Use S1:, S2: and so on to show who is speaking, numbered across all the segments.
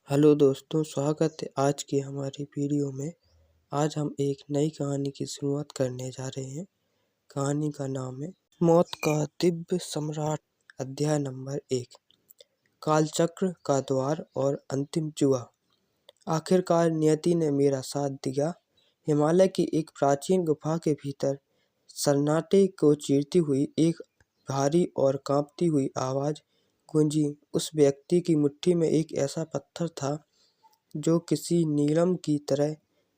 S1: Hello दोस्तों, स्वागत है आज की हमारी वीडियो में। आज हम एक नई कहानी की शुरुआत करने जा रहे हैं। कहानी का नाम है मौत का दिव्य सम्राट। अध्याय नंबर 1, कालचक्र का द्वार और अंतिम जुआ। आखिरकार नियति ने मेरा साथ दिया। हिमालय की एक प्राचीन गुफा के भीतर सन्नाटे को चीरती हुई एक भारी और कांपती हुई आवाज गूंजी। उस व्यक्ति की मुट्ठी में एक ऐसा पत्थर था जो किसी नीलम की तरह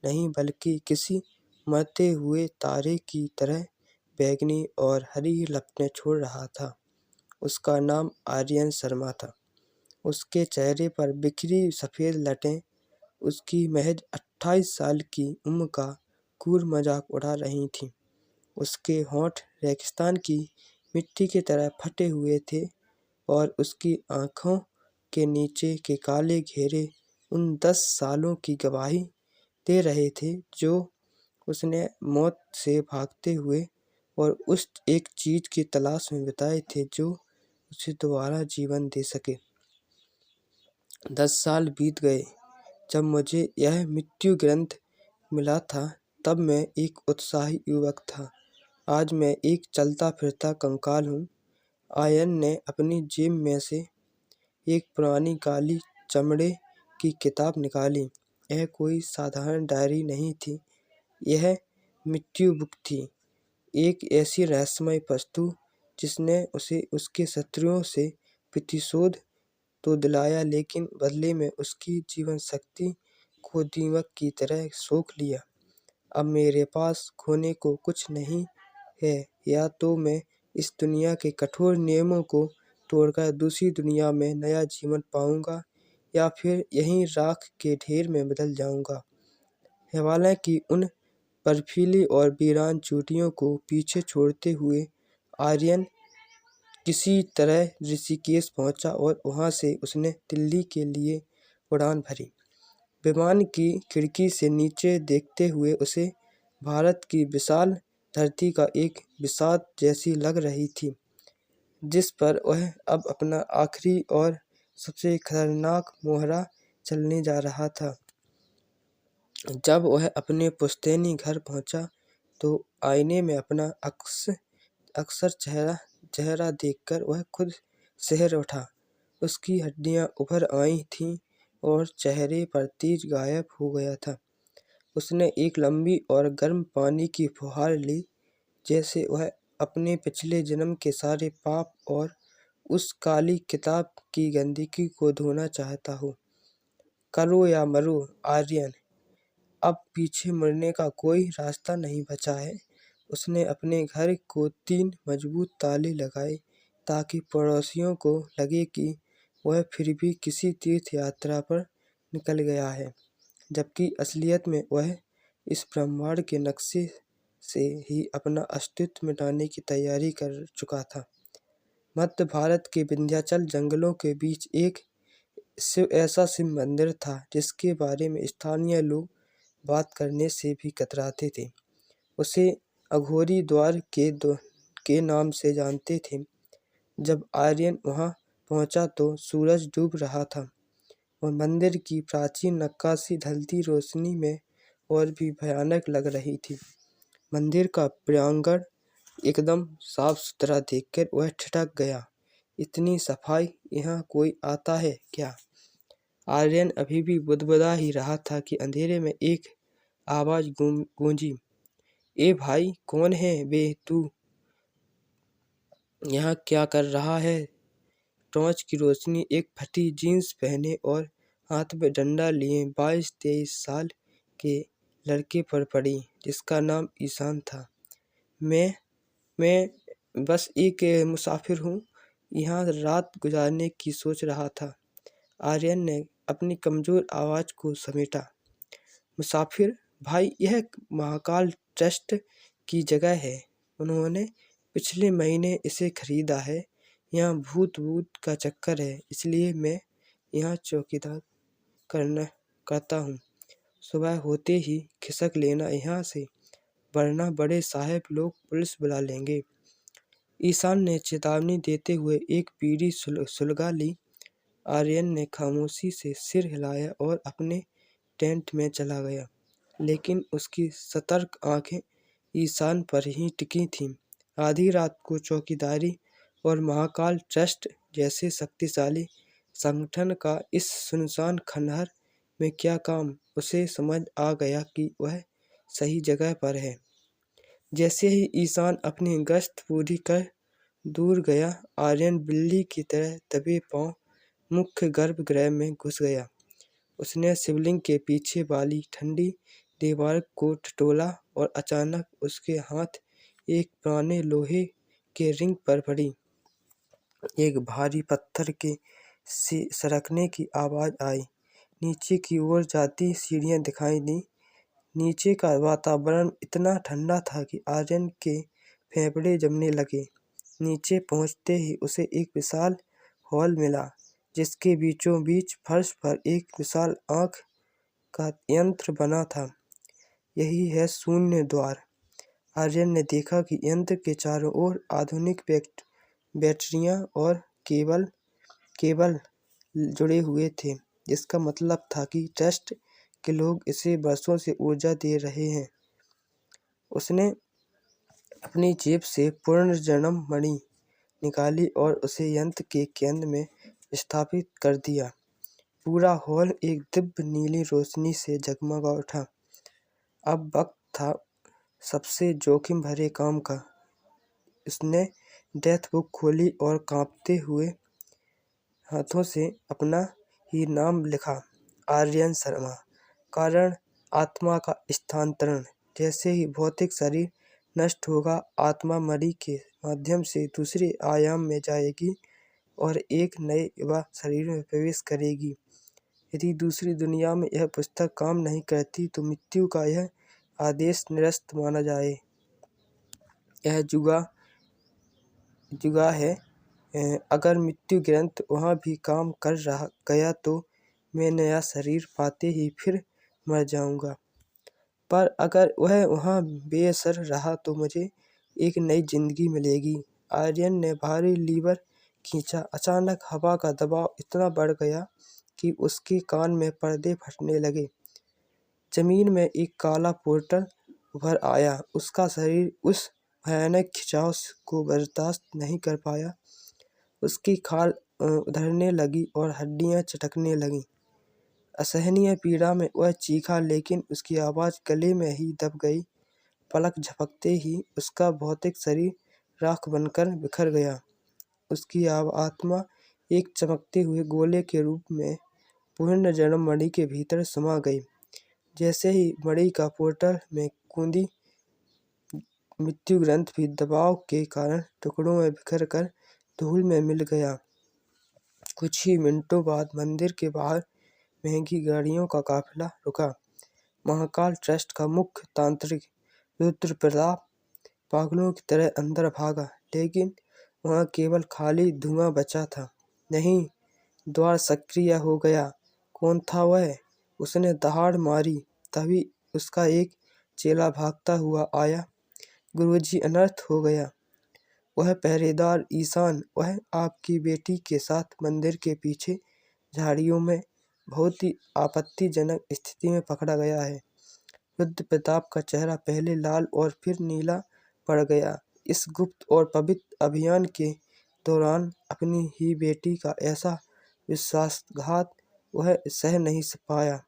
S1: नहीं बल्कि किसी मरते हुए तारे की तरह बैंगनी और हरी लपटें छोड़ रहा था। उसका नाम आर्यन शर्मा था। उसके चेहरे पर बिखरी सफ़ेद लटें उसकी महज 28 साल की उम्र का क्रूर मजाक उड़ा रही थीं। उसके होंठ रेगिस्तान की मिट्टी की तरह फटे हुए थे और उसकी आँखों के नीचे के काले घेरे उन 10 सालों की गवाही दे रहे थे जो उसने मौत से भागते हुए और उस एक चीज़ की तलाश में बिताए थे जो उसे दोबारा जीवन दे सके। 10 साल बीत गए। जब मुझे यह मृत्यु ग्रंथ मिला था तब मैं एक उत्साही युवक था। आज मैं एक चलता फिरता कंकाल हूँ। आयन ने अपनी जेब में से एक पुरानी काली चमड़े की किताब निकाली। यह कोई साधारण डायरी नहीं थी, यह मृत्यु बुक थी। एक ऐसी रहस्यमय वस्तु जिसने उसे उसके शत्रुओं से प्रतिशोध तो दिलाया, लेकिन बदले में उसकी जीवन शक्ति को दीमक की तरह सोख लिया। अब मेरे पास खोने को कुछ नहीं है। या तो मैं इस दुनिया के कठोर नियमों को तोड़कर दूसरी दुनिया में नया जीवन पाऊंगा या फिर यहीं राख के ढेर में बदल जाऊंगा। हिमालय की उन बर्फीली और वीरान चोटियों को पीछे छोड़ते हुए आर्यन किसी तरह ऋषिकेश पहुंचा और वहां से उसने दिल्ली के लिए उड़ान भरी। विमान की खिड़की से नीचे देखते हुए उसे भारत की विशाल धरती का एक बिसात जैसी लग रही थी, जिस पर वह अब अपना आखिरी और सबसे खतरनाक मोहरा चलने जा रहा था। जब वह अपने पुश्तैनी घर पहुंचा तो आईने में अपना अक्सर चेहरा देखकर वह खुद सहर उठा। उसकी हड्डियां उभर आई थीं और चेहरे पर तेज गायब हो गया था। उसने एक लंबी और गर्म पानी की फुहार ली, जैसे वह अपने पिछले जन्म के सारे पाप और उस काली किताब की गंदगी को धोना चाहता हो। करो या मरो आर्यन, अब पीछे मुड़ने का कोई रास्ता नहीं बचा है। उसने अपने घर को 3 मजबूत ताले लगाए ताकि पड़ोसियों को लगे कि वह फिर भी किसी तीर्थ यात्रा पर निकल गया है, जबकि असलियत में वह इस ब्रह्मांड के नक्शे से ही अपना अस्तित्व मिटाने की तैयारी कर चुका था। मध्य भारत के विंध्याचल जंगलों के बीच एक ऐसा शिव मंदिर था जिसके बारे में स्थानीय लोग बात करने से भी कतराते थे। उसे अघोरी द्वार के नाम से जानते थे। जब आर्यन वहां पहुंचा तो सूरज डूब रहा था और मंदिर की प्राचीन नक्काशी ढलती रोशनी में और भी भयानक लग रही थी। मंदिर का प्रांगण एकदम साफ सुथरा देखकर वह ठिठक गया। इतनी सफाई, यहाँ कोई आता है क्या? आर्यन अभी भी बुदबुदा ही रहा था कि अंधेरे में एक आवाज गूंजी, ए भाई, कौन है बे तू? यहाँ क्या कर रहा है? टॉर्च की रोशनी एक फटी जीन्स पहने और हाथ में डंडा लिए 22-23 साल के लड़के पर पड़ी, जिसका नाम ईशान था। मैं बस एक मुसाफिर हूँ, यहाँ रात गुजारने की सोच रहा था। आर्यन ने अपनी कमजोर आवाज को समेटा। मुसाफिर भाई, यह महाकाल ट्रस्ट की जगह है। उन्होंने पिछले महीने इसे खरीदा है। यहाँ भूत का चक्कर है, इसलिए मैं यहाँ चौकीदार करता हूँ। सुबह होते ही खिसक लेना यहाँ से, वरना बड़े साहब लोग पुलिस बुला लेंगे। ईशान ने चेतावनी देते हुए एक बीड़ी सुलगा ली। आर्यन ने खामोशी से सिर हिलाया और अपने टेंट में चला गया, लेकिन उसकी सतर्क आंखें ईशान पर ही टिकी थीं। आधी रात को चौकीदारी और महाकाल ट्रस्ट जैसे शक्तिशाली संगठन का इस सुनसान खंडहर में क्या काम? उसे समझ आ गया कि वह सही जगह पर है। जैसे ही ईशान अपनी गश्त पूरी कर दूर गया, आर्यन बिल्ली की तरह दबे पांव मुख्य गर्भगृह में घुस गया। उसने शिवलिंग के पीछे वाली ठंडी दीवार को टटोला और अचानक उसके हाथ एक पुराने लोहे के रिंग पर पड़ी। एक भारी पत्थर के सरकने की आवाज आई। नीचे की ओर जाती सीढ़ियां दिखाई दी। नीचे का वातावरण इतना ठंडा था कि आर्यन के फेफड़े जमने लगे। नीचे पहुंचते ही उसे एक विशाल हॉल मिला, जिसके बीचों बीच फर्श पर एक विशाल आंख का यंत्र बना था। यही है शून्य द्वार। आर्यन ने देखा कि यंत्र के चारों ओर आधुनिक बैटरियां और केबल जुड़े हुए थे, जिसका मतलब था कि ट्रस्ट के लोग इसे वर्षों से ऊर्जा दे रहे हैं। उसने अपनी जेब से पुनर्जन्म मणि निकाली और उसे यंत्र के केंद्र में स्थापित कर दिया। पूरा हॉल एक दिव्य नीली रोशनी से जगमगा उठा। अब वक्त था सबसे जोखिम भरे काम का। उसने डेथ बुक खोली और कांपते हुए हाथों से अपना ही नाम लिखा, आर्यन शर्मा। कारण आत्मा का स्थानांतरण। जैसे ही भौतिक शरीर नष्ट होगा, आत्मा मणि के माध्यम से दूसरे आयाम में जाएगी और एक नए युवा शरीर में प्रवेश करेगी। यदि दूसरी दुनिया में यह पुस्तक काम नहीं करती तो मृत्यु का यह आदेश निरस्त माना जाए। यह जुगा है। अगर मृत्यु ग्रंथ वहाँ भी काम कर रहा गया तो मैं नया शरीर पाते ही फिर मर जाऊंगा। पर अगर वह वहाँ बेअसर रहा तो मुझे एक नई जिंदगी मिलेगी। आर्यन ने भारी लीवर खींचा। अचानक हवा का दबाव इतना बढ़ गया कि उसके कान में पर्दे फटने लगे। जमीन में एक काला पोर्टल उभर आया। उसका शरीर उस भयानक खिंचाव को बर्दाश्त नहीं कर पाया। उसकी खाल उधड़ने लगी और हड्डियां चटकने लगीं। असहनीय पीड़ा में वह चीखा, लेकिन उसकी आवाज गले में ही दब गई। पलक झपकते ही उसका भौतिक शरीर राख बनकर बिखर गया। उसकी आत्मा एक चमकते हुए गोले के रूप में पुनर्जन्म मणि के भीतर समा गई। जैसे ही मणि का पोर्टल में कूदी, मृत्यु ग्रंथ भी दबाव के कारण टुकड़ों में बिखर कर धूल में मिल गया। कुछ ही मिनटों बाद मंदिर के बाहर महंगी गाड़ियों का काफिला रुका। महाकाल ट्रस्ट का मुख्य तांत्रिक रुद्र प्रताप पागलों की तरह अंदर भागा, लेकिन वहां केवल खाली धुआं बचा था। नहीं, द्वार सक्रिय हो गया। कौन था वह? उसने दहाड़ मारी। तभी उसका एक चेला भागता हुआ आया। गुरुजी, अनर्थ हो गया। वह पहरेदार ईशान, वह आपकी बेटी के साथ मंदिर के पीछे झाड़ियों में बहुत ही आपत्तिजनक स्थिति में पकड़ा गया है। रुद्र प्रताप का चेहरा पहले लाल और फिर नीला पड़ गया। इस गुप्त और पवित्र अभियान के दौरान अपनी ही बेटी का ऐसा विश्वासघात वह सह नहीं पाया।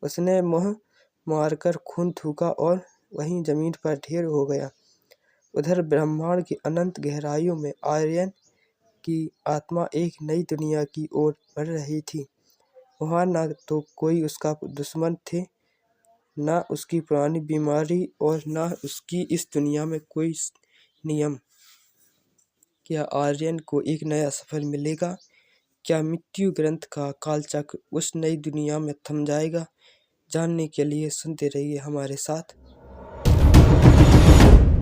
S1: उसने मुंह मारकर खून थूका और वहीं जमीन पर ढेर हो गया। उधर ब्रह्मांड की अनंत गहराइयों में आर्यन की आत्मा एक नई दुनिया की ओर बढ़ रही थी। वहाँ न तो कोई उसका दुश्मन थे, न उसकी पुरानी बीमारी और न उसकी इस दुनिया में कोई नियम। क्या आर्यन को एक नया सफर मिलेगा? क्या मृत्यु ग्रंथ का कालचक्र उस नई दुनिया में थम जाएगा? जानने के लिए सुनते रहिए हमारे साथ।